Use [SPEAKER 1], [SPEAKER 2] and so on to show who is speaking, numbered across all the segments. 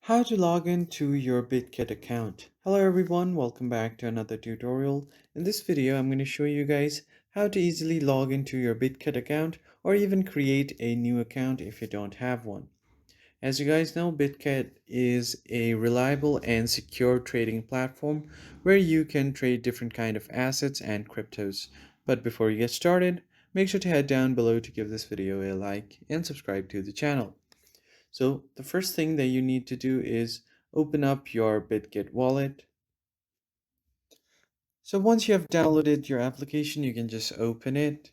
[SPEAKER 1] How to log into your BitGet account. Hello everyone, welcome back to another tutorial. In this video, I'm going to show you guys how to easily log into your BitGet account or even create a new account if you don't have one. As you guys know, BitGet is a reliable and secure trading platform where you can trade different kind of assets and cryptos. But before you get started, make sure to head down below to give this video a like and subscribe to the channel. So the first thing that you need to do is open up your BitGet wallet. So once you have downloaded your application, you can just open it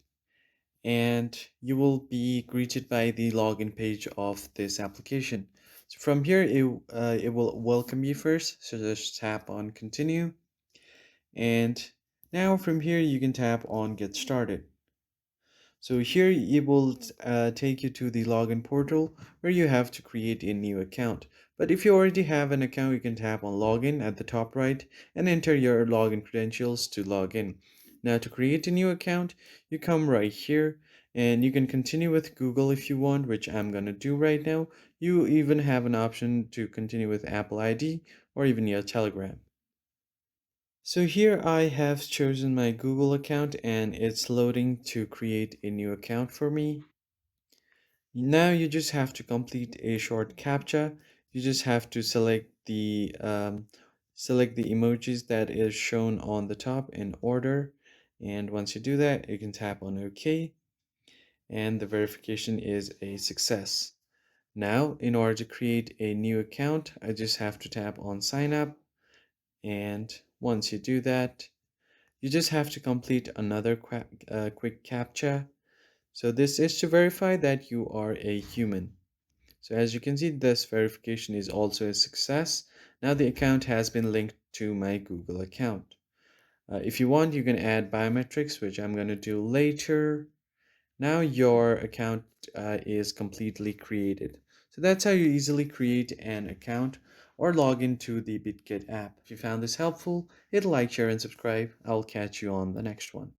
[SPEAKER 1] and you will be greeted by the login page of this application. So from here, it will welcome you first. So just tap on continue. And now from here, you can tap on get started. So here it will take you to the login portal where you have to create a new account. But if you already have an account, you can tap on login at the top right and enter your login credentials to log in. Now to create a new account, you come right here and you can continue with Google if you want, which I'm gonna do right now. You even have an option to continue with Apple ID or even your Telegram. So here I have chosen my Google account and it's loading to create a new account for me. Now you just have to complete a short captcha. You just have to select the emojis that is shown on the top in order. And once you do that, you can tap on OK and the verification is a success. Now, in order to create a new account, I just have to tap on sign up. And once you do that, you just have to complete another quick captcha. So this is to verify that you are a human. So as you can see, this verification is also a success. Now the account has been linked to my Google account. If you want, you can add biometrics, which I'm going to do later. Now your account is completely created. So that's how you easily create an account or log into the BitGet app. If you found this helpful, hit like, share, and subscribe. I'll catch you on the next one.